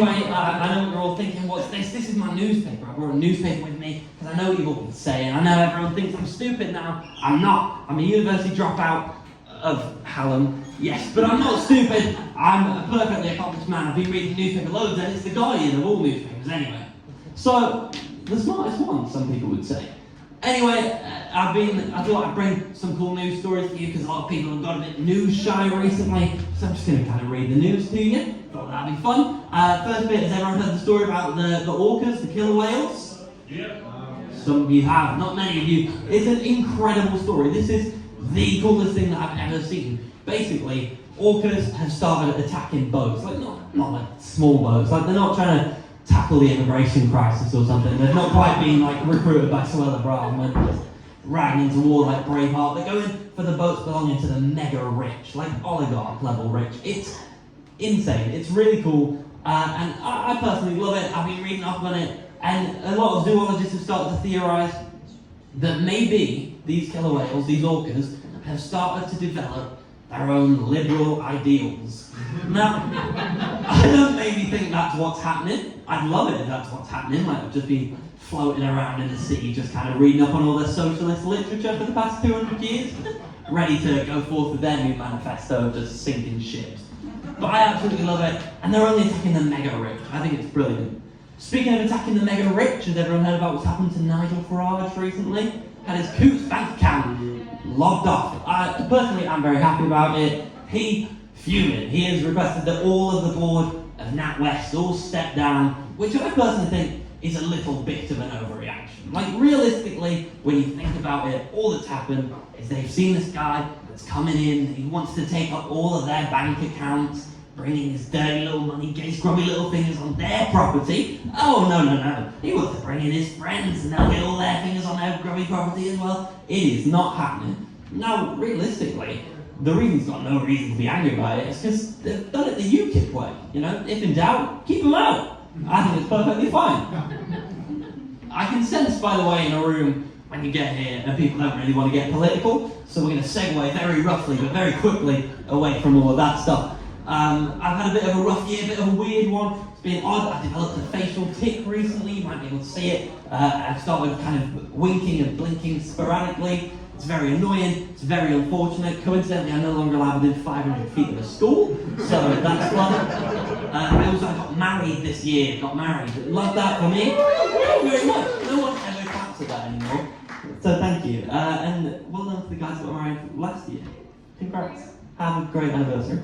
Anyway, I know what you're all thinking, what's this? This is my newspaper. I brought a newspaper with me because I know what you've all been saying. I know everyone thinks I'm stupid now. I'm not. I'm a university dropout of Hallam. Yes, but I'm not stupid. I'm a perfectly accomplished man. I've been reading newspaper loads, and it's the guardian of all newspapers anyway. So, the smartest one, some people would say. Anyway, I thought I'd bring some cool news stories to you because a lot of people have got a bit news shy recently. So I'm just going to kind of read the news to you. Thought that'd be fun. First bit, has everyone heard the story about the orcas, the killer whales? Yeah. Some of you have, not many of you. It's an incredible story. This is the coolest thing that I've ever seen. Basically, orcas have started attacking boats. Like, not like small boats. Like, they're not trying to tackle the immigration crisis or something. They've not quite been like recruited by Suella Brown and just ran into war like Braveheart. They're going for the boats belonging to the mega rich, like oligarch level rich. It's insane. It's really cool, and I personally love it. I've been reading up on it, and a lot of zoologists have started to theorise that maybe these killer whales, these orcas, have started to develop their own liberal ideals. Now, I don't maybe think that's what's happening. I'd love it if that's what's happening. Like, I've just been floating around in the sea, just kind of reading up on all their socialist literature for the past 200 years, ready to go forth with their new manifesto of just sinking ships. But I absolutely love it, and they're only attacking the mega rich. I think it's brilliant. Speaking of attacking the mega rich, has everyone heard about what's happened to Nigel Farage recently? Had his Coots bank account logged off. Personally, I'm very happy about it. He fuming. He has requested that all of the board of NatWest all step down, which I personally think is a little bit of an overreaction. Like, realistically, when you think about it, all that's happened is they've seen this guy that's coming in, he wants to take up all of their bank accounts, bringing his dirty little money, his grubby little fingers on their property. Oh, no. He wants to bring in his friends and they'll get all their fingers on their grubby property as well. It is not happening. Now, realistically, the reason he's got no reason to be angry about it is because they've done it the UKIP way. You know, if in doubt, keep them out. I think it's perfectly fine. I can sense, by the way, in a room when you get here, and people don't really want to get political, so we're going to segue very roughly, but very quickly, away from all of that stuff. I've had a bit of a rough year, a bit of a weird one. It's been odd. I've developed a facial tic recently. You might be able to see it. I've started kind of winking and blinking sporadically. It's very annoying. It's very unfortunate. Coincidentally, I'm no longer allowed within 500 feet of a school, so that's fun. I also got married this year. Love that for me. Thank you very much. No one ever claps at that anymore. So thank you. And well done to the guys that were married last year. Congrats. Have a great anniversary.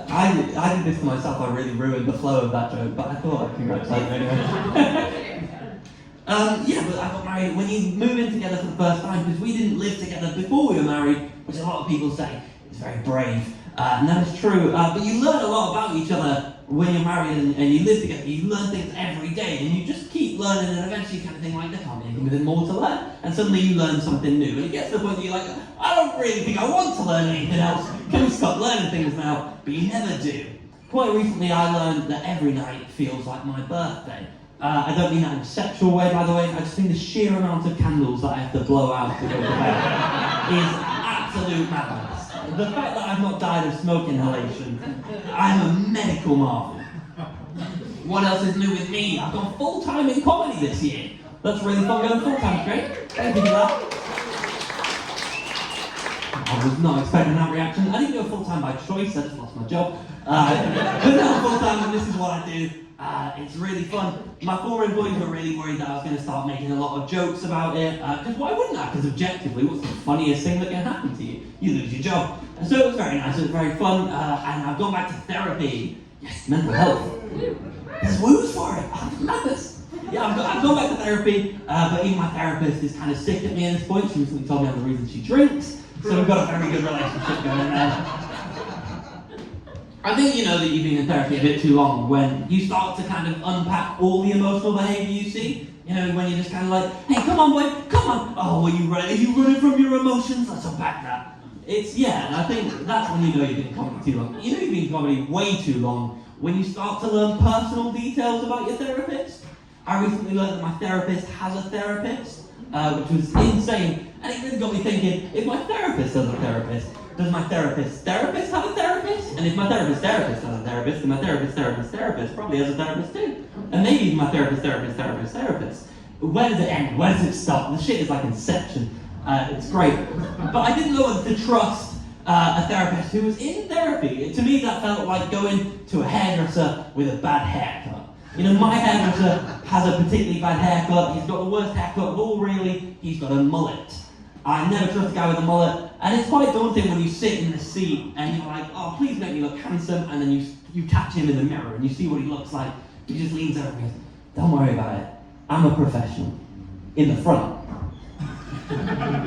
I did this to myself. I really ruined the flow of that joke, but I thought I'd congratulate you anyway. But I got married when you move in together for the first time, because we didn't live together before we were married, which a lot of people say is very brave. And that is true. But you learn a lot about each other when you're married and you live together. You learn things every day, and you just keep learning, and eventually you kind of think, like, there can't be anything more to learn. And suddenly you learn something new, and it gets to the point that you're like, I don't really think I want to learn anything else. Can we stop learning things now? But you never do. Quite recently I learned that every night feels like my birthday. I don't mean that in a sexual way, by the way. I just think the sheer amount of candles that I have to blow out to go to bed is absolute madness. The fact that I've not died of smoke inhalation, I'm a medical marvel. What else is new with me? I've gone full-time in comedy this year. That's really fun going full-time, great. Thank you for that. I was not expecting that reaction. I didn't go full-time by choice, I just lost my job. But now full-time, and this is what I do. It's really fun. My former employees were really worried that I was going to start making a lot of jokes about it. Because why wouldn't I? Because objectively, what's the funniest thing that can happen to you? You lose your job. And so it was very nice, it was very fun. And I've gone back to therapy. Yes, mental health. There's woos for it. I'm madness. Yeah, I've gone back to therapy, but even my therapist is kind of sick at me at this point. She recently told me I'm the reason she drinks. So we've got a very good relationship going there. I think you know that you've been in therapy a bit too long when you start to kind of unpack all the emotional behaviour you see. You know, when you're just kind of like, hey, come on, boy, come on. Oh, are you running from your emotions? Let's unpack that. And I think that's when you know you've been in comedy too long. You know you've been in comedy way too long when you start to learn personal details about your therapist. I recently learned that my therapist has a therapist, which was insane. And it really got me thinking, if my therapist has a therapist, does my therapist have a therapist? And if my therapist has a therapist, then my therapist probably has a therapist too. And maybe my therapist. Where does it end? Where does it stop? The shit is like Inception. It's great. But I didn't know whether to trust a therapist who was in therapy. To me, that felt like going to a hairdresser with a bad haircut. You know, my hairdresser has a particularly bad haircut. He's got the worst haircut of all, really. He's got a mullet. I never trust a guy with a mullet. And it's quite daunting when you sit in the seat and you're like, oh, please make me look handsome. And then you catch him in the mirror and you see what he looks like. He just leans over and goes, don't worry about it. I'm a professional. In the front.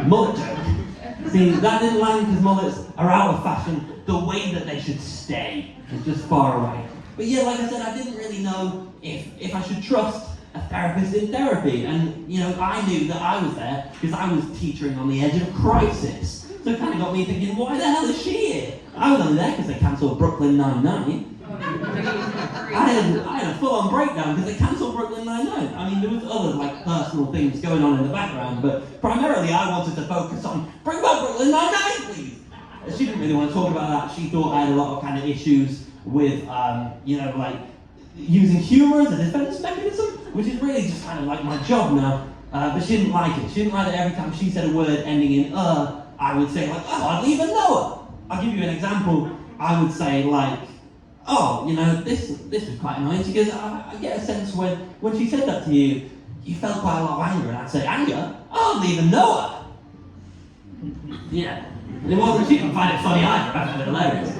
Mullet joke. See, that didn't land because mullets are out of fashion. The way that they should stay is just far away. But yeah, like I said, I didn't really know if I should trust a therapist in therapy. And, you know, I knew that I was there because I was teetering on the edge of crisis. So it kind of got me thinking, why the hell is she here? I was only there because they cancelled Brooklyn Nine-Nine. I had a full-on breakdown because they cancelled Brooklyn Nine-Nine. I mean, there was other, like, personal things going on in the background, but primarily I wanted to focus on, bring back Brooklyn Nine-Nine, please! She didn't really want to talk about that. She thought I had a lot of kind of issues with, you know, like, using humour as a defense mechanism, which is really just kind of like my job now. But she didn't like it. She didn't like that every time she said a word ending in I would say like, oh, I don't even know her. I'll give you an example. I would say like, oh, you know, this was quite annoying because I get a sense when she said that to you, you felt quite a lot of anger, and I'd say, anger? I don't even know her. Yeah. And it wasn't, she didn't find it funny either. I found it hilarious.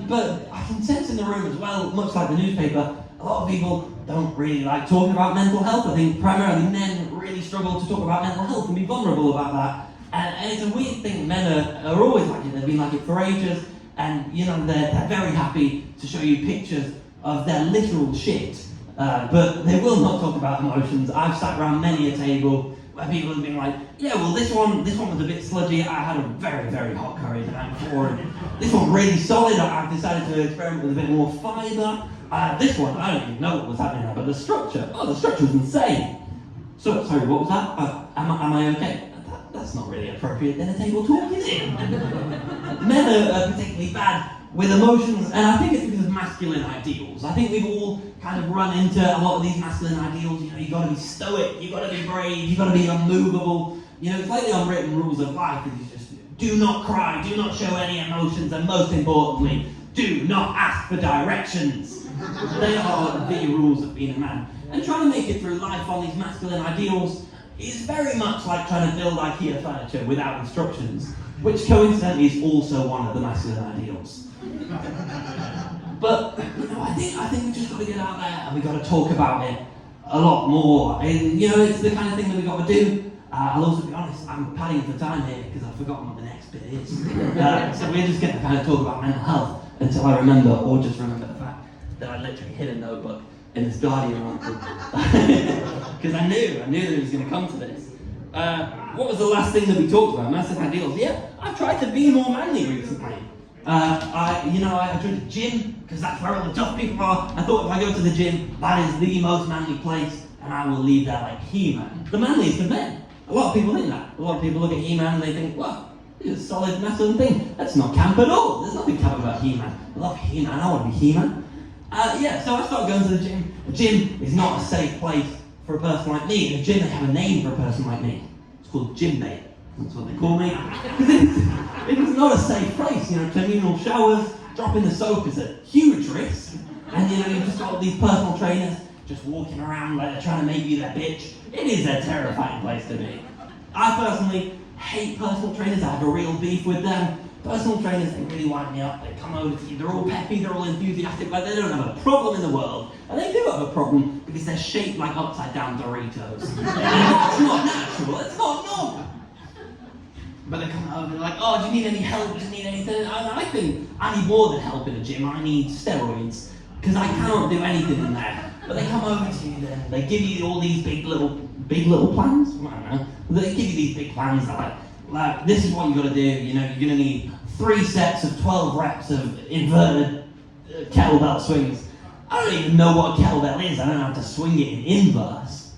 But I can sense in the room as well, much like the newspaper, a lot of people don't really like talking about mental health. I think primarily men really struggle to talk about mental health and be vulnerable about that. And it's a weird thing. Men are always like it. They've been like it for ages. And, you know, they're very happy to show you pictures of their literal shit. But they will not talk about emotions. I've sat around many a table where people have been like, yeah, well, this one was a bit sludgy. I had a very, very hot curry the night before. And this one really solid. I've decided to experiment with a bit more fibre. This one, I don't even know what was happening there, but the structure was insane. So, sorry, what was that? Am I okay? That's not really appropriate dinner table talk, is it? Men are particularly bad with emotions, and I think it's because of masculine ideals. I think we've all kind of run into a lot of these masculine ideals. You know, you've got to be stoic, you've got to be brave, you've got to be unmovable. You know, it's like the unwritten rules of life. It's just do not cry, do not show any emotions, and most importantly, do not ask for directions. They are the rules of being a man. And trying to make it through life on these masculine ideals is very much like trying to build IKEA furniture without instructions, which coincidentally is also one of the masculine ideals. But you know, I think we just got to get out there and we got to talk about it a lot more. And you know, it's the kind of thing that we got to do. I'll also be honest, I'm padding for time here because I've forgotten what the next bit is. So we're just going to kind of talk about mental health until I remember, or just remember the fact that I literally hid a notebook in this Guardian article. Because I knew that he was going to come to this. What was the last thing that we talked about? Massive ideals. Yeah, I've tried to be more manly recently. I joined the gym because that's where all the tough people are. I thought if I go to the gym, that is the most manly place, and I will leave there like He-Man. The manliest of men. A lot of people think that. A lot of people look at He-Man and they think, well, it's a solid masculine thing. That's not camp at all. There's nothing camp about He-Man. I love He-Man. I want to be He-Man. So I started going to the gym. The gym is not a safe place for a person like me. In the gym, they have a name for a person like me. It's called gym bait. That's what they call me. It is not a safe place. You know, communal showers, dropping the soap is a huge risk. And you know, you've just got these personal trainers just walking around like they're trying to make you their bitch. It is a terrifying place to be. I personally hate personal trainers. I have a real beef with them. Personal trainers, they really wind me up. They come over to you, they're all peppy, they're all enthusiastic, like they don't have a problem in the world. And they do have a problem because they're shaped like upside down Doritos. It's not natural, it's not normal. But they come over and they're like, oh, do you need any help? Do you need anything? And I think I need more than help in the gym. I need steroids because I cannot do anything in there. But they come over to you then, they give you all these big little plans. I don't know. They give you these big plans like this is what you got to do. You know, you're going to need 3 sets of 12 reps of inverted kettlebell swings. I don't even know what a kettlebell is. I don't know how to swing it in inverse.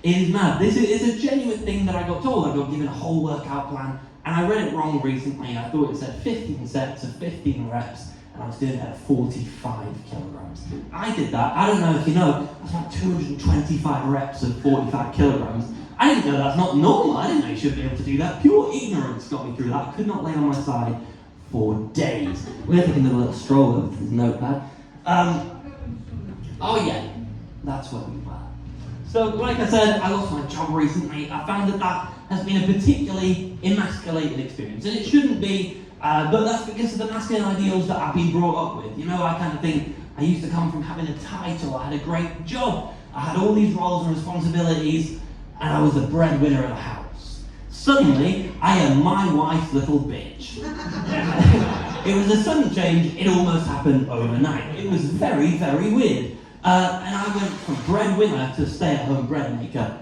It is mad. This is a genuine thing that I got told. I got given a whole workout plan. And I read it wrong recently. I thought it said 15 sets of 15 reps, and I was doing it at 45 kilograms. I did that. I don't know if you know, that's about 225 reps of 45 kilograms. I didn't know that's not normal. I didn't know you should be able to do that. Pure ignorance got me through that. I could not lay on my side for days. We're taking a little stroller with this notepad. Oh yeah, that's where we were. So, like I said, I lost my job recently. I found that has been a particularly emasculating experience, and it shouldn't be, but that's because of the masculine ideals that I've been brought up with. You know, I kind of think I used to come from having a title, I had a great job, I had all these roles and responsibilities, and I was the breadwinner of the house. Suddenly, I am my wife's little bitch. It was a sudden change, it almost happened overnight. It was very, very weird. And I went from breadwinner to stay-at-home bread maker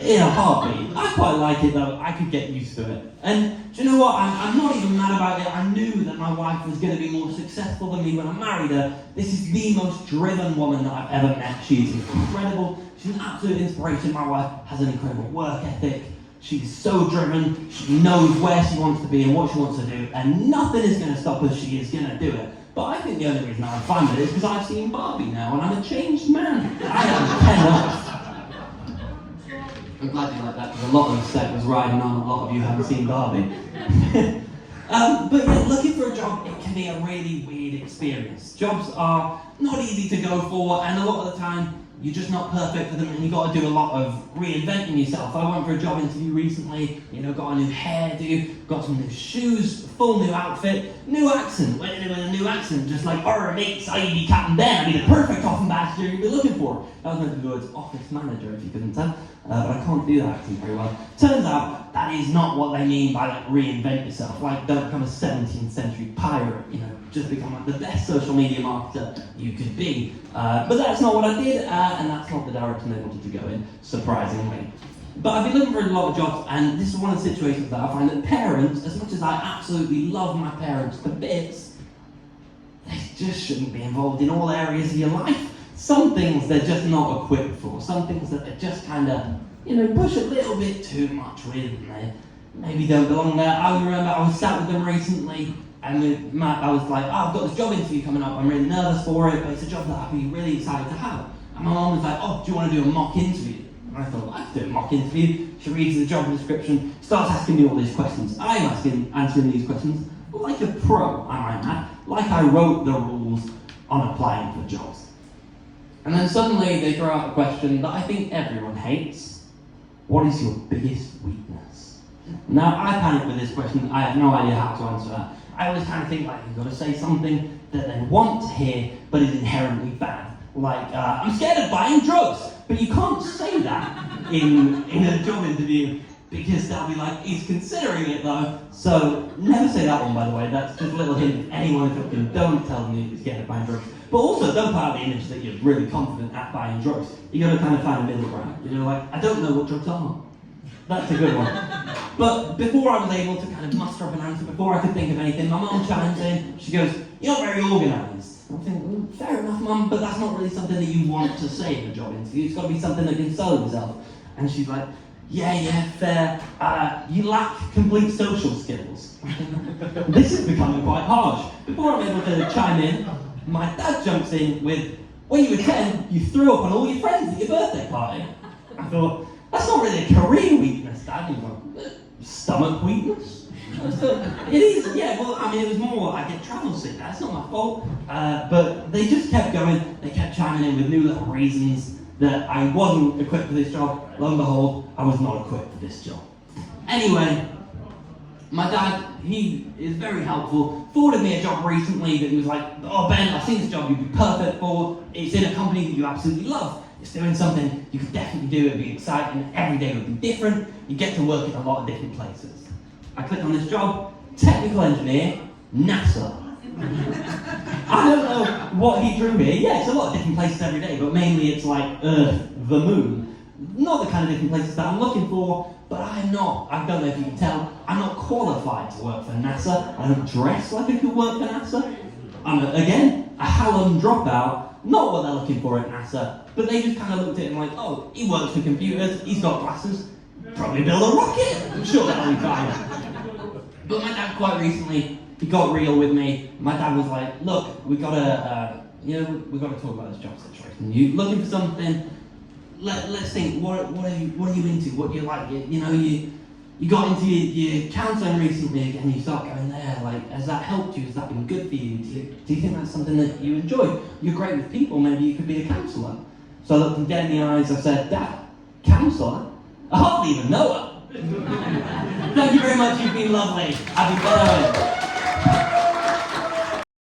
in a heartbeat. I quite like it though, I could get used to it. And do you know what, I'm not even mad about it. I knew that my wife was going to be more successful than me when I married her. This is the most driven woman that I've ever met. She is incredible, she's an absolute inspiration. My wife has an incredible work ethic. She's so driven, she knows where she wants to be and what she wants to do, and nothing is going to stop her, she is going to do it. But I think the only reason I'm fine with it is because I've seen Barbie now and I'm a changed man. I am 10 up. I'm glad you like that because a lot of the set was riding on a lot of you haven't seen Barbie. But yeah, looking for a job, it can be a really weird experience. Jobs are not easy to go for, and a lot of the time you're just not perfect for them, and you've got to do a lot of reinventing yourself. I went for a job interview recently, you know, got a new hairdo, got some new shoes, full new outfit, new accent. Went in with a new accent, just like, "Alright mates, I be Captain Ben, I be the perfect off ambassador you'd be looking for." I was meant to go as office manager, if you couldn't tell, but I can't do that accent very well. Turns out, that is not what they mean by like reinvent yourself. Like, don't become a 17th century pirate, you know, just become like the best social media marketer you could be. But that's not what I did, and that's not the direction I wanted to go in, surprisingly. But I've been looking for a lot of jobs, and this is one of the situations that I find that parents, as much as I absolutely love my parents to bits, they just shouldn't be involved in all areas of your life. Some things they're just not equipped for, some things that they just kind of, you know, push a little bit too much with, and they maybe don't belong there. I remember I was sat with them recently, and I was like, "Oh, I've got this job interview coming up, I'm really nervous for it, but it's a job that I'd be really excited to have." And my mum was like, "Oh, do you want to do a mock interview?" And I thought, well, I could do a mock interview. She reads the job description, starts asking me all these questions. I'm answering these questions like a pro, I might add, like I wrote the rules on applying for jobs. And then suddenly they throw out a question that I think everyone hates. What is your biggest weakness? Now, I panic with this question. I have no idea how to answer that. I always kind of think like you've got to say something that they want to hear, but is inherently bad. Like, "I'm scared of buying drugs." But you can't say that in a job interview, because they'll be like, "He's considering it though." So never say that one, by the way. That's just a little hint. If anyone is looking, don't tell them you're scared of buying drugs. But also, don't put out the image that you're really confident at buying drugs. You got to kind of find a middle ground. You know, like, "I don't know what drugs are." That's a good one. But before I was able to kind of muster up an answer, before I could think of anything, my mum chimes in. She goes, "You're not very organised." I think, fair enough, Mum, but that's not really something that you want to say in a job interview. It's got to be something that can sell yourself. And she's like, yeah, fair. You lack complete social skills." This is becoming quite harsh. Before I'm able to chime in, my dad jumps in with, "When you were 10, you threw up on all your friends at your birthday party." I thought, that's not really a career weakness, Dad. He's like, "Stomach weakness?" It is, yeah, well, I mean, it was more, I get travel sick, that's not my fault. But they just kept going, they kept chiming in with new little reasons that I wasn't equipped for this job. Lo and behold, I was not equipped for this job. Anyway, my dad, he is very helpful, forwarded me a job recently that he was like, "Oh Ben, I've seen this job you'd be perfect for. It's in a company that you absolutely love. It's doing something you could definitely do, it'd be exciting, every day would be different. You get to work in a lot of different places." I clicked on this job, technical engineer, NASA. I don't know what he drew here. Yeah, it's a lot of different places every day, but mainly it's like Earth, the moon. Not the kind of different places that I'm looking for, but I don't know if you can tell, I'm not qualified to work for NASA. I don't dress like I could work for NASA. I'm, again, a Hallam dropout, not what they're looking for at NASA, but they just kind of looked at him like, "Oh, he works for computers, he's got glasses, probably build a rocket, I'm sure that'll be fine." But my dad quite recently, he got real with me. My dad was like, look, we gotta talk about this job situation. You looking for something? Let's think. What are you into? What do you like? You got into your counselling recently again. You start going there. Like, has that helped you? Has that been good for you? Do you think that's something that you enjoy? You're great with people. Maybe you could be a counsellor. So I looked him dead in the eyes. I said, Dad, counsellor? I hardly even know her. Thank you very much. You've been lovely. I've been Ben Owen.